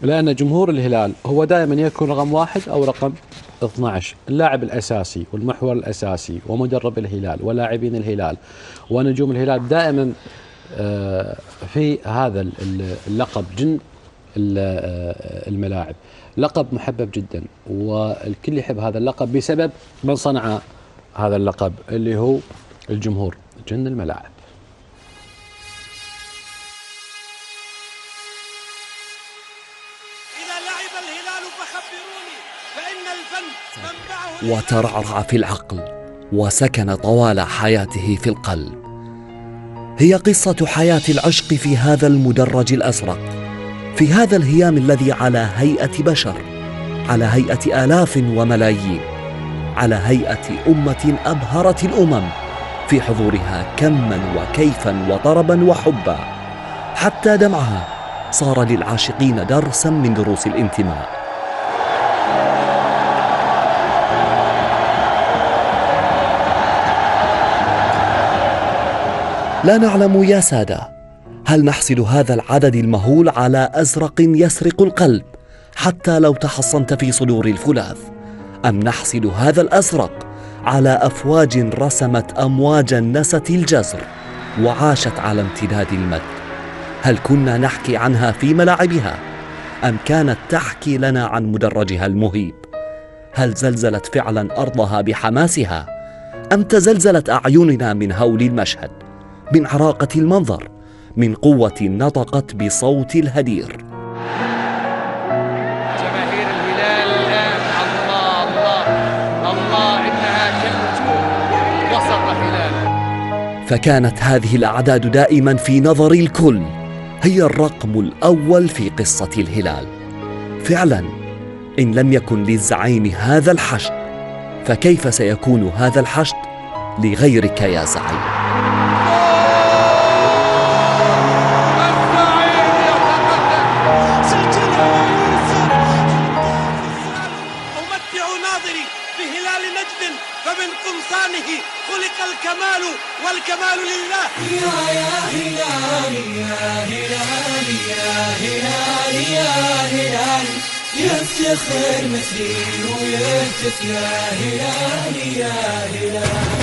لأن جمهور الهلال هو دائما يكون رقم 1 أو رقم 12، اللاعب الأساسي والمحور الأساسي ومدرب الهلال ولاعبين الهلال ونجوم الهلال دائما في هذا اللقب جن الملاعب. لقب محبب جدا والكل يحب هذا اللقب بسبب من صنع هذا اللقب اللي هو الجمهور جن الملاعب. وترعرع في العقل وسكن طوال حياته في القلب. هي قصة حياة العشق في هذا المدرج الأزرق، في هذا الهيام الذي على هيئة بشر، على هيئة آلاف وملايين، على هيئة أمة أبهرت الأمم في حضورها كما وكيفا وطربا وحبا، حتى دمعها صار للعاشقين درسا من دروس الانتماء. لا نعلم يا سادة، هل نحسد هذا العدد المهول على أزرق يسرق القلب حتى لو تحصنت في صدور الفولاذ، أم نحسد هذا الأزرق على أفواج رسمت أمواجا نست الجزر وعاشت على امتداد المد؟ هل كنا نحكي عنها في ملاعبها أم كانت تحكي لنا عن مدرجها المهيب؟ هل زلزلت فعلا أرضها بحماسها أم تزلزلت أعيننا من هول المشهد، من عراقة المنظر، من قوة نطقت بصوت الهدير؟ جماهير الهلال الآن الله الله الله إنها كالنجوم وسط الهلال. فكانت هذه الأعداد دائما في نظر الكل هي الرقم الأول في قصة الهلال. فعلا إن لم يكن للزعيم هذا الحشد، فكيف سيكون هذا الحشد لغيرك يا زعيم؟ فمن قمصانه خلق الكمال والكمال لله. يا هلالي يا هلالي يا هلالي يا هلالي، يفتخر مثلي ويهتف يا هلالي يا هلالي.